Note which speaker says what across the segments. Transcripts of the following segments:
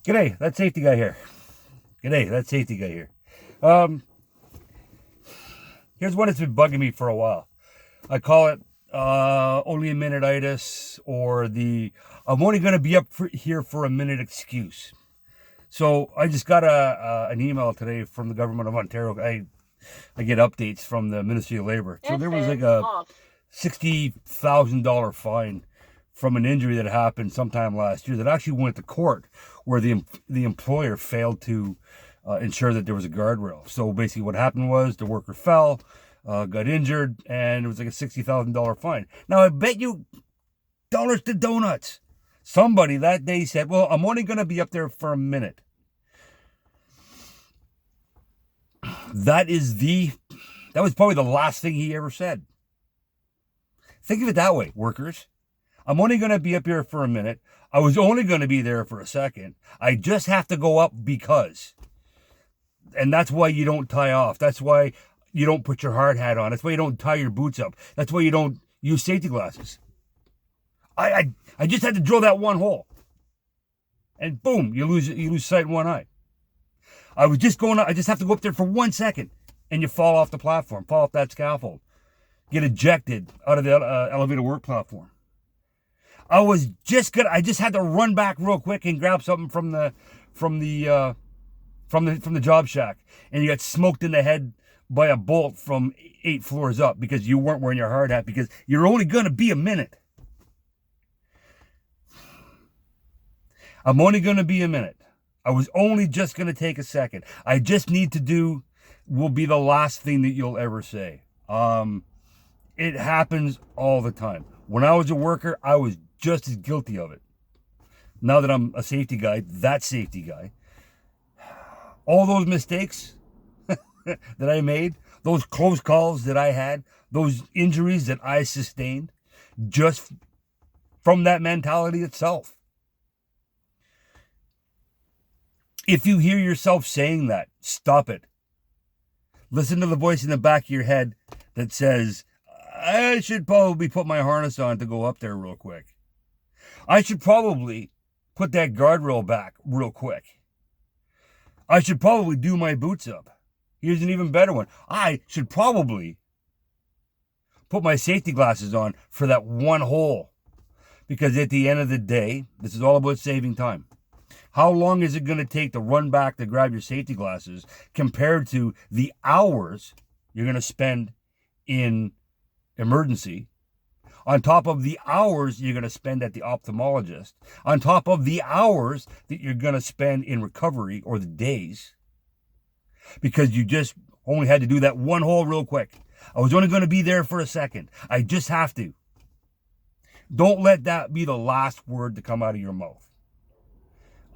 Speaker 1: G'day, that safety guy here. G'day, that safety guy here. Um, Here's one that's been bugging me for a while. I call it only a minute itis, or the I'm only going to be here for a minute excuse. So I just got an email today from the government of Ontario. I get updates from the Ministry of Labor. So there was like a $60,000 fine from an injury that happened sometime last year that actually went to court, where the employer failed to ensure that there was a guardrail. So basically what happened was the worker fell, got injured, and it was like a $60,000 fine. Now I bet you dollars to donuts, somebody that day said, well, I'm only going to be up there for a minute. That was probably the last thing he ever said. Think of it that way, workers. I'm only going to be up here for a minute. I was only going to be there for a second. I just have to go up because. And that's why you don't tie off. That's why you don't put your hard hat on. That's why you don't tie your boots up. That's why you don't use safety glasses. I just had to drill that one hole. And boom, you lose sight in one eye. I just have to go up there for 1 second, and you fall off the platform, fall off that scaffold, get ejected out of the elevator work platform. I just had to run back real quick and grab something from the job shack, and you got smoked in the head by a bolt from 8 floors up because you weren't wearing your hard hat, because you're only going to be a minute. I'm only going to be a minute. I was only just going to take a second. I just need to do will be the last thing that you'll ever say. It happens all the time. When I was a worker, I was just as guilty of it. Now that I'm a safety guy, that safety guy, all those mistakes that I made, those close calls that I had, those injuries that I sustained, just from that mentality itself. If you hear yourself saying that, stop it. Listen to the voice in the back of your head that says, I should probably put my harness on to go up there real quick. I should probably put that guardrail back real quick. I should probably do my boots up. Here's an even better one. I should probably put my safety glasses on for that one hole. Because at the end of the day, this is all about saving time. How long is it going to take to run back to grab your safety glasses compared to the hours you're going to spend in emergency, on top of the hours you're going to spend at the ophthalmologist, on top of the hours that you're going to spend in recovery, or the days, because you just only had to do that one hole real quick. I was only going to be there for a second. I just have to. Don't let that be the last word to come out of your mouth.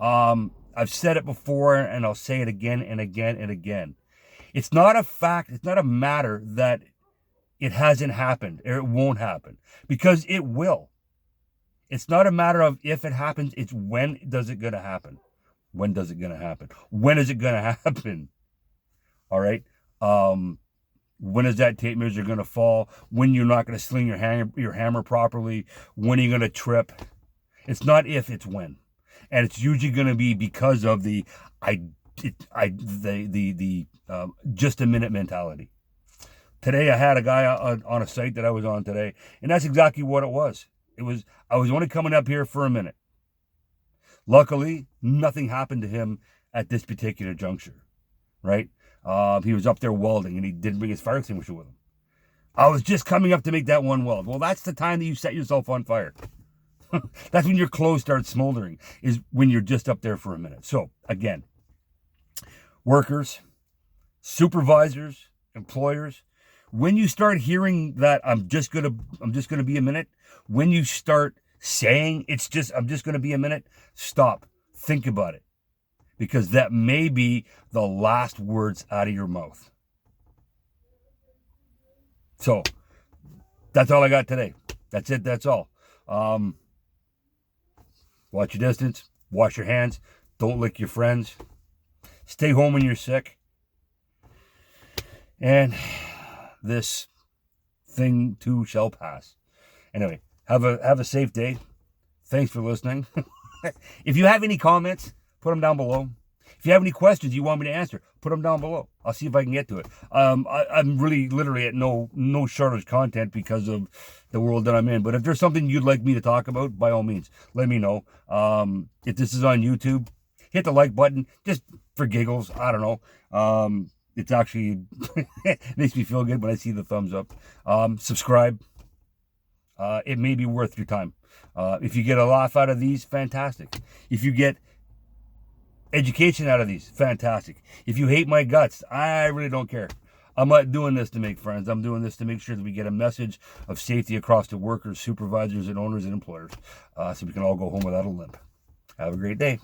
Speaker 1: I've said it before, and I'll say it again and again and again. It's not a fact. It's not a matter that it hasn't happened or it won't happen, because it will. It's not a matter of if it happens. It's when does it going to happen? When does it going to happen? When is it going to happen? All right. When is that tape measure going to fall? When you're not going to sling your hammer properly? When are you going to trip? It's not if, it's when. And it's usually going to be because of the just a minute mentality. Today I had a guy on a site that I was on today, and that's exactly what it was. I was only coming up here for a minute. Luckily, nothing happened to him at this particular juncture, right? He was up there welding, and he didn't bring his fire extinguisher with him. I was just coming up to make that one weld. Well, that's the time that you set yourself on fire. That's when your clothes start smoldering, is when you're just up there for a minute. So again, workers, supervisors, employers, when you start hearing that I'm just gonna be a minute, when you start saying I'm just gonna be a minute, stop. Think about it. Because that may be the last words out of your mouth. So that's all I got today. That's it. That's all. Watch your distance. Wash your hands. Don't lick your friends. Stay home when you're sick. And this thing too shall pass. Anyway, have a safe day. Thanks for listening. If you have any comments, put them down below. If you have any questions you want me to answer, put them down below. I'll see if I can get to it. I'm really literally at no shortage of content because of the world that I'm in. But if there's something you'd like me to talk about, by all means, let me know. If this is on YouTube, hit the like button just for giggles. I don't know. It's actually makes me feel good when I see the thumbs up. Subscribe. It may be worth your time. If you get a laugh out of these, fantastic. If you get education out of these, fantastic. If you hate my guts, I really don't care. I'm not doing this to make friends. I'm doing this to make sure that we get a message of safety across to workers, supervisors, and owners and employers, so we can all go home without a limp. Have a great day.